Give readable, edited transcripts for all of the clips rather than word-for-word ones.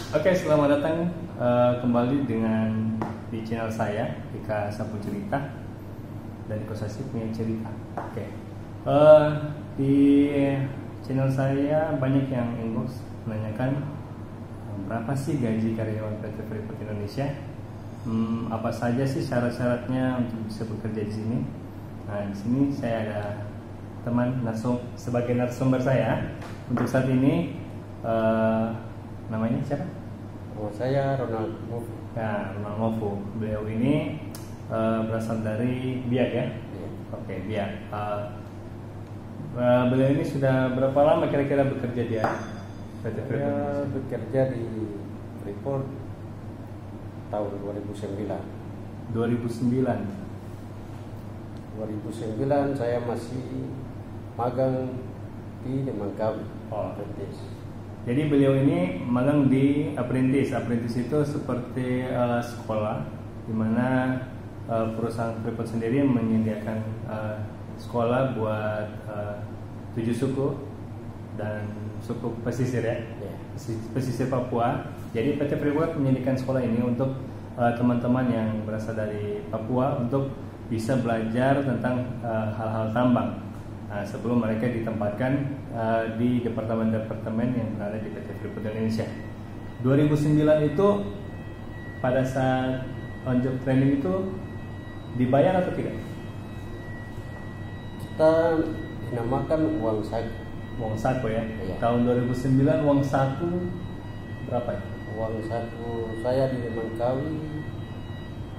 Oke, selamat datang kembali dengan di channel saya Ika Sapu Cerita dan Kosasi punya cerita. Oke, di channel saya banyak yang inbox menanyakan berapa sih gaji karyawan PT Freeport Indonesia, apa saja sih syarat-syaratnya untuk bisa bekerja di sini. Nah, di sini saya ada teman sebagai narasumber saya untuk saat ini. Namanya siapa? Oh, saya Ronald Mofu. Nah, Ronald Mofu. Beliau ini berasal dari Biak ya? Iya. Oke, Biak. Beliau ini sudah berapa lama kira-kira bekerja di PT Freeport? Saya bekerja di Freeport tahun 2009. 2009 saya masih magang di Demangkawi. Oh. Apprentice. Jadi beliau ini magang di apprentice. Apprentice itu seperti sekolah, di mana perusahaan Freeport sendiri menyediakan sekolah buat 7 suku dan suku pesisir ya, pesisir Papua. Jadi PT Freeport menyediakan sekolah ini untuk teman-teman yang berasal dari Papua untuk bisa belajar tentang hal-hal tambang. Nah, sebelum mereka ditempatkan di departemen-departemen yang berada di PT Freeport Indonesia. 2009 itu pada saat on job training itu dibayar atau tidak? Kita dinamakan uang saku. Uang saku ya. Iya. Tahun 2009 uang saku berapa ya? Uang saku saya di Demangkawi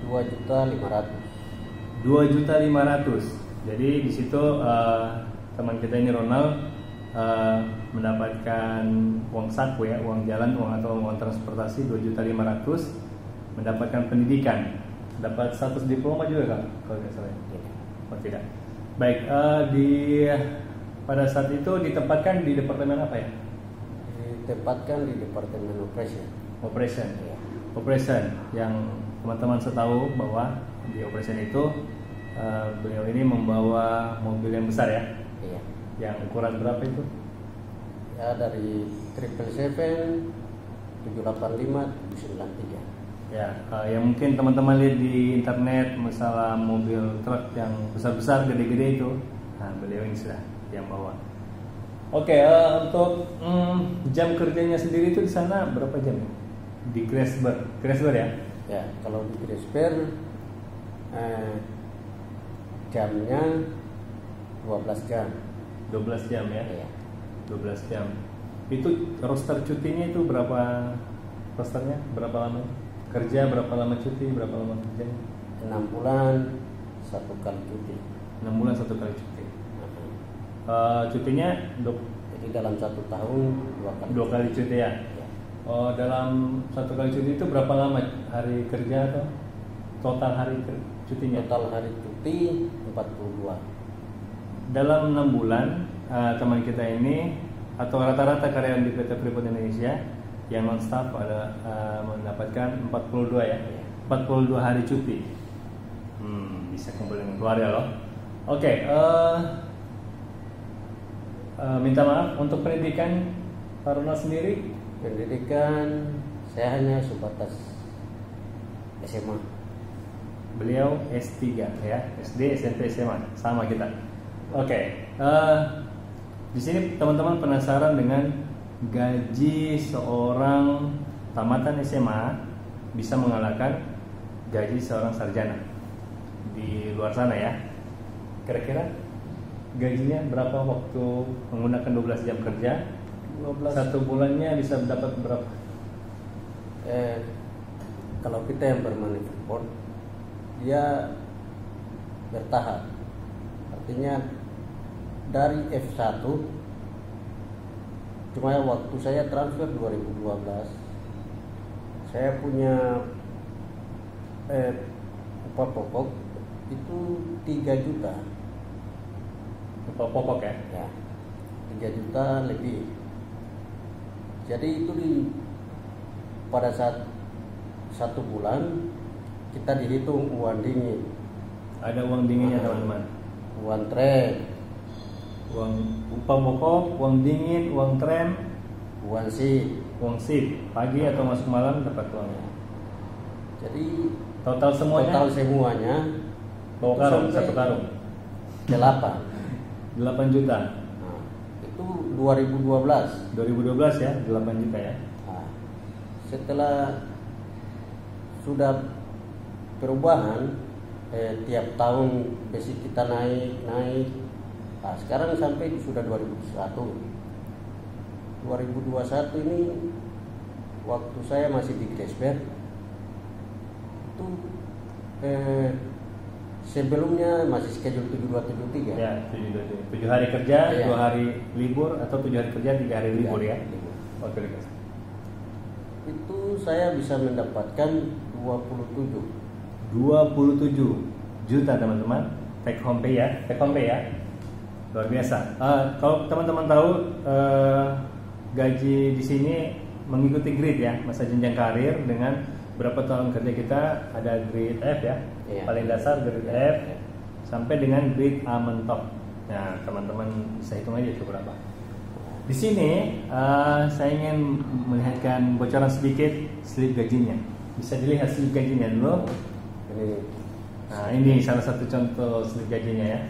2.500.000. 2.500.000. Jadi di situ teman kita ini Ronald mendapatkan uang saku ya, uang jalan, uang transportasi 2.500.000, mendapatkan pendidikan, dapat status diploma juga kan, kalau tidak salah. Oh tidak. Baik, pada saat itu ditempatkan di departemen apa ya? Ditempatkan di departemen Operation. Operation yang teman-teman setahu bahwa di operation itu beliau ini membawa mobil yang besar ya? Iya. Yang ukuran berapa itu? Ya dari 777, 785, 793. Ya, yang mungkin teman-teman lihat di internet, masalah mobil truk yang besar-besar, gede-gede itu, nah beliau ini sudah yang bawa. Oke, untuk jam kerjanya sendiri itu di sana berapa jam? Di Grasberg ya? Ya, kalau di Grasberg jamnya 12 jam. 12 jam ya? Iya. 12 jam. Itu roster cutinya itu berapa rosternya? Berapa lama? Kerja berapa lama, cuti berapa lama kerja? 6 bulan 1 kali cuti. 6 bulan 1 kali cuti. Cutinya Jadi dalam 1 tahun 2 kali. 2 kali cuti ya? Ya. Dalam 1 kali cuti itu berapa lama hari kerja atau total hari cutinya? Total hari cuti 42. Dalam 6 bulan teman kita ini atau rata-rata karyawan di PT Freeport Indonesia yang non staff ada mendapatkan 42 ya, 42 hari cuti. Bisa kumpul dengan keluarga loh. Oke, minta maaf untuk pendidikan Pak Ronald sendiri. Pendidikan saya hanya sebatas SMA. Beliau S3 ya, SD, SMP, SMA, sama kita. Oke, di sini teman-teman penasaran dengan gaji seorang tamatan SMA bisa mengalahkan gaji seorang sarjana di luar sana ya. Kira-kira gajinya berapa waktu menggunakan 12 jam kerja? 1 bulannya bisa dapat berapa? Kalau kita yang permanent Freeport, dia bertahap. Artinya dari F1, cuma waktu saya transfer 2012, saya punya upah pokok itu 3 juta. Upah pokok ya? Ya, 3 juta lebih. Jadi itu pada saat 1 bulan kita dihitung uang dingin. Ada uang dinginnya teman-teman. Uang tren, Uang upah pokok, uang dingin, uang tram, uang sih, uang shift pagi atau masuk malam dapat uang. Jadi Total semuanya bawa karung, satu karung 8. 8 juta. Nah, itu 2012. 2012 ya, 8 juta ya. Nah, setelah sudah perubahan, tiap tahun basic kita naik. Nah, sekarang sampai sudah 2021. 2021 ini waktu saya masih di Grasberg itu sebelumnya masih schedule 7273. Ya, 7 hari kerja, Ya. 2 hari libur atau 7 hari kerja, 3 hari libur ya. Libur. Oke, oke. Itu saya bisa mendapatkan 27 juta teman-teman. Take home pay ya. Luar biasa. Kalau teman-teman tahu gaji di sini mengikuti grade ya, masa jenjang karir dengan berapa tahun kerja kita, ada grade F ya. Iya. Paling dasar grade F sampai dengan grade A mentok. Nah, teman-teman bisa hitung aja itu berapa. Di sini saya ingin melihatkan bocoran sedikit slip gajinya. Bisa dilihat slip gajinya dulu. Ini Nah, ini salah satu contoh slip gajinya ya.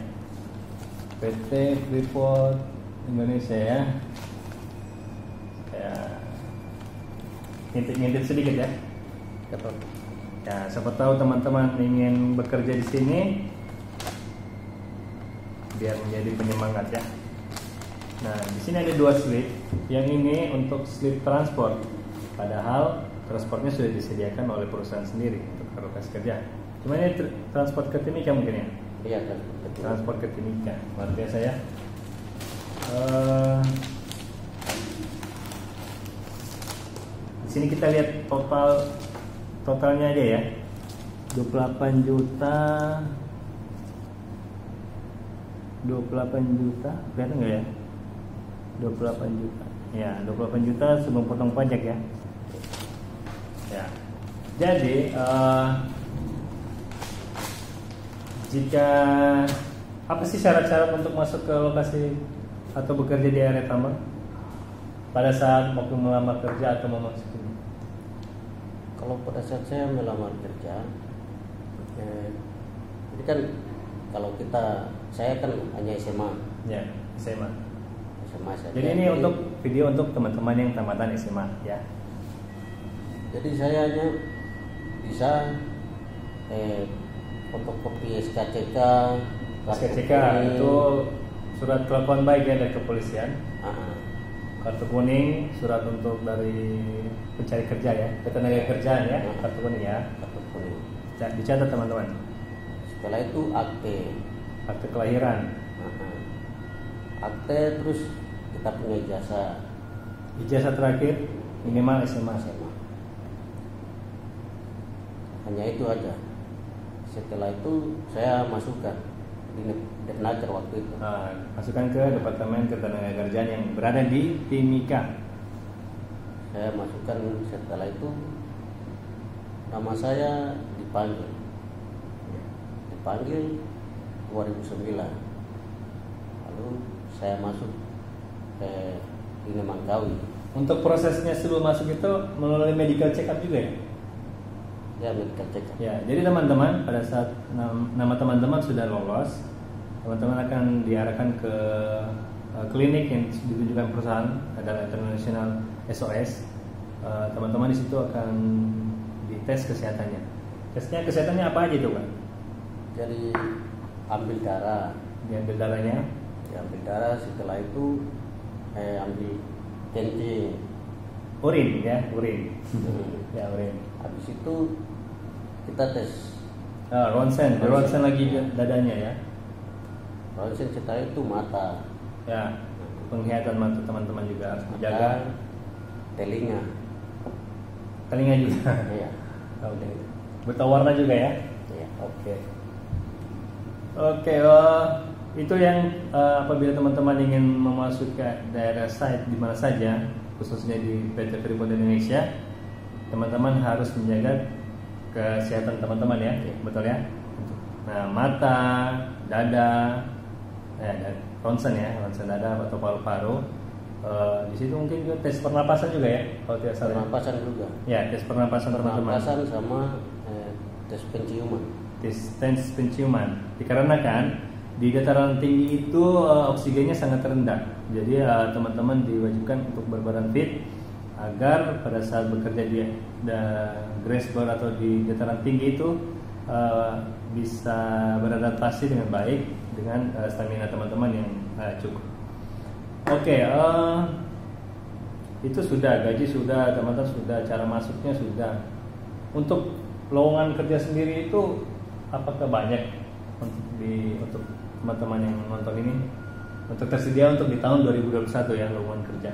PT Freeport Indonesia ya. Ya. Ngintip-ngintip sedikit ya. dapat. Ya, siapa tahu teman-teman ingin bekerja di sini biar menjadi penyemangat ya. Nah, di sini ada 2 slip. Yang ini untuk slip transport. Padahal transportnya sudah disediakan oleh perusahaan sendiri untuk lokasi kerja. Cuma ini transport ke Timika mungkin ya. Iya kan. Transport ke Timika, luar biasa ya. Di sini kita lihat totalnya aja ya. 28 juta. 28 juta, kelihatan nggak ya? 28 juta. Ya, 28 juta sebelum potong pajak ya. Ya. Jadi jika apa sih syarat-syarat untuk masuk ke lokasi atau bekerja di area tambang pada saat waktu melamar kerja atau mau masuk ini? Kalau pada saat saya melamar kerja, jadi kan kalau saya kan hanya SMA Ya, SMA. saja. Jadi ini untuk video untuk teman-teman yang tamatan SMA ya. Jadi saya hanya bisa fotokopi SKCK, SKCK itu surat kelakuan baik ya dari kepolisian. Kartu kuning, surat untuk dari pencari kerja ya, ketenaga kerjaan ya, kartu kuning ya. kartu kuning. Dicatat teman-teman. Setelah itu Akte kelahiran. Akte, terus kita punya Ijazah terakhir minimal SMA. Hanya itu aja. Setelah itu saya masukkan di Depnaker waktu itu. Masukkan ke Departemen Ketenagakerjaan yang berada di Timika. Saya masukkan, setelah itu nama saya dipanggil 2009. Lalu saya masuk di Nemangkawi. Untuk prosesnya sebelum masuk itu melalui medical check up juga ya? Ya, medical check up. Ya, jadi teman-teman pada saat nama teman-teman sudah lolos, teman-teman akan diarahkan ke klinik yang ditunjukkan perusahaan, adalah International SOS. Teman-teman di situ akan dites kesehatannya. Tesnya kesehatannya apa aja itu, Pak? Jadi ambil darah. Diambil darahnya. Diambil darah, setelah itu ambil kencing. Urin ya, urin. Ya, urin. Habis itu kita tes Ronsen lagi dadanya ya. ronsen, setelah itu mata. Ya, penglihatan mata teman-teman juga harus dijaga. Telinga. Telinga juga. Iya. Oke. Buta warna juga ya. Iya. Oke, itu yang apabila teman-teman ingin memasuki daerah site di mana saja, khususnya di PT Freeport Indonesia, teman-teman harus menjaga kesehatan teman-teman ya, betul ya. Nah, mata, dada, ronsen ya, ronsen dada atau paru-paru Di situ mungkin juga tes pernapasan juga ya, kalau tidak salah. Pernapasan juga. Ya, tes pernapasan teman-teman. Pernapasan sama tes penciuman. Tes penciuman. Dikarenakan di dataran tinggi itu oksigennya sangat rendah. Jadi teman-teman diwajibkan untuk berbadan fit agar pada saat bekerja di grassberg atau di dataran tinggi itu bisa beradaptasi dengan baik dengan stamina teman-teman yang cukup. Oke, itu sudah, gaji sudah, teman-teman sudah, cara masuknya sudah. Untuk lowongan kerja sendiri itu apakah banyak untuk teman-teman yang nonton ini, untuk tersedia untuk di tahun 2021 ya, lowongan kerja?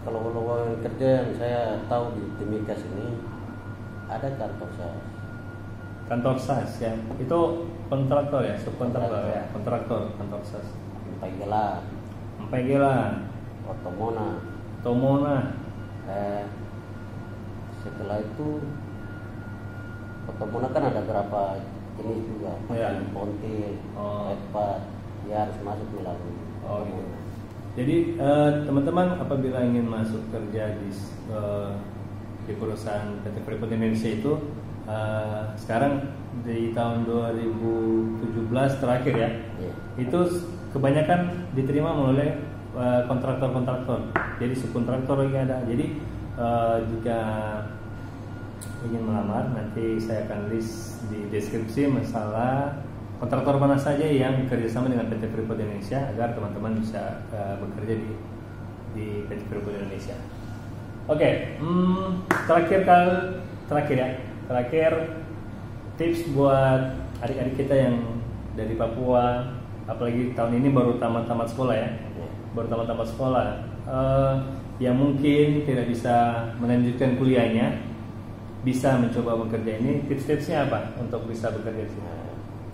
Kalau lowongan kerja yang saya tahu di Timikas ini ada kantor SAS. Kantor SAS ya, itu kontraktor ya, subkontraktor ya, kontraktor kantor SAS. Pegela, Otomona. Setelah itu Otomona kan ada berapa jenis juga, Pontil, Epat, dia harus masuk melalui Otomona. Jadi teman-teman apabila ingin masuk kerja di perusahaan PT Freeport Indonesia itu sekarang di tahun 2017 terakhir ya, itu kebanyakan diterima melalui kontraktor. Jadi subkontraktor lagi ada. Jadi jika ingin melamar, nanti saya akan list di deskripsi masalah kontraktor mana saja yang kerjasama dengan PT Freeport Indonesia agar teman-teman bisa bekerja di PT Freeport Indonesia. Oke, terakhir tips buat adik-adik kita yang dari Papua, apalagi tahun ini baru tamat sekolah ya, yang mungkin tidak bisa melanjutkan kuliahnya, bisa mencoba bekerja ini. Tips-tipsnya apa untuk bisa bekerja di sini?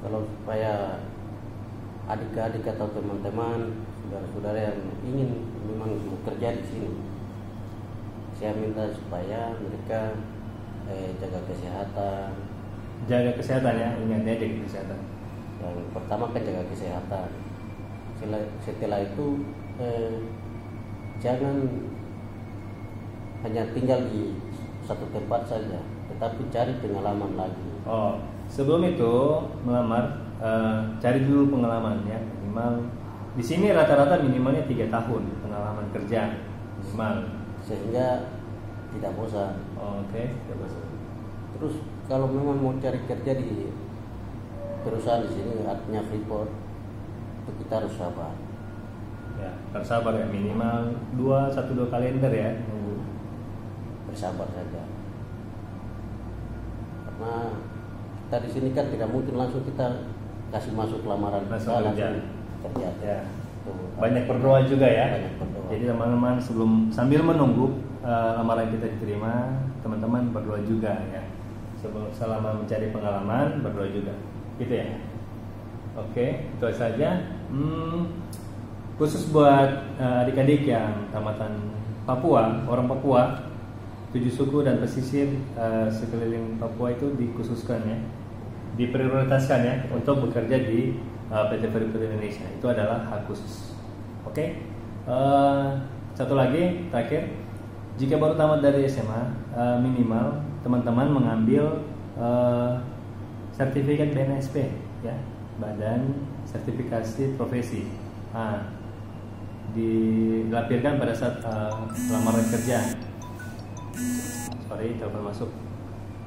Kalau supaya adik-adik atau teman-teman, saudara-saudara yang ingin memang bekerja di sini, saya minta supaya mereka jaga kesehatan. Jaga kesehatan ya, ingatnya jaga kesehatan. Yang pertama kan jaga kesehatan. Setelah itu jangan hanya tinggal di satu tempat saja, tetapi cari pengalaman lagi. Sebelum itu melamar, cari dulu pengalamannya minimal. Di sini rata-rata minimalnya 3 tahun pengalaman kerja minimal, sehingga tidak bosan. Tidak bosan. Terus kalau memang mau cari kerja di perusahaan di sini, artinya Freeport, itu kita harus sabar. Ya, harus sabar ya, minimal 1-2 kalender ya. Bersabar saja. Karena kita di sini kan tidak mungkin langsung kita kasih masuk lamaran langsung kerja. Ya. Banyak berdoa juga ya. Banyak berdoa. Jadi teman-teman sambil menunggu lamaran kita diterima, teman-teman berdoa juga ya. Selama mencari pengalaman berdoa juga, gitu ya. Oke, itu saja. Khusus buat adik-adik yang tamatan Papua, orang Papua, 7 suku dan pesisir sekeliling Papua itu dikhususkan ya, diprioritaskan ya untuk bekerja di PT Freeport Indonesia. Itu adalah hak khusus. Oke. Satu lagi terakhir, jika baru tamat dari SMA, minimal teman-teman mengambil sertifikat BNSP ya, Badan Sertifikasi Profesi. Dilampirkan pada saat lamaran kerja. Telepon masuk.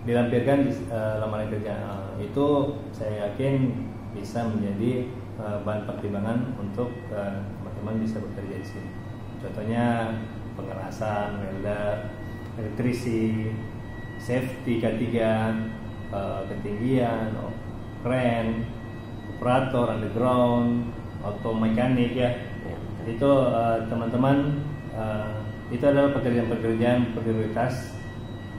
Dilampirkan di lamaran kerja. Itu saya yakin bisa menjadi bahan pertimbangan untuk teman-teman bisa bekerja di sini. Contohnya pengerasan, welder, elektrisi, safety K3, ketinggian, kren, operator underground, auto mekanik ya. Itu teman-teman itu adalah pekerjaan-pekerjaan prioritas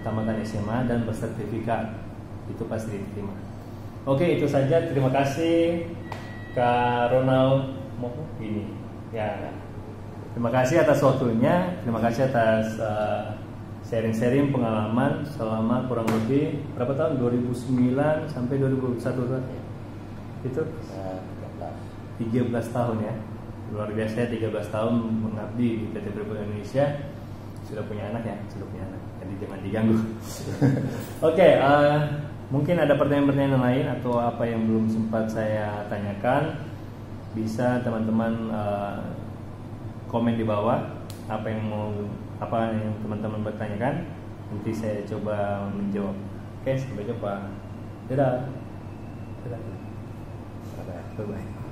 tamatan SMA dan bersertifikat, itu pasti diterima. Oke, itu saja. Terima kasih Kak Ronald ini ya. Terima kasih atas waktunya. Terima kasih atas sharing-sharing pengalaman selama kurang lebih berapa tahun? 2009 sampai 2021 itu 13 tahun ya. luar biasa, 13 tahun mengabdi di PT Freeport Indonesia. Sudah punya anak, jadi jangan diganggu. Oke, mungkin ada pertanyaan-pertanyaan lain atau apa yang belum sempat saya tanyakan, bisa teman-teman komen di bawah apa yang teman-teman bertanyakan, nanti saya coba menjawab. Oke, sampai jumpa. Dadah. Bye bye.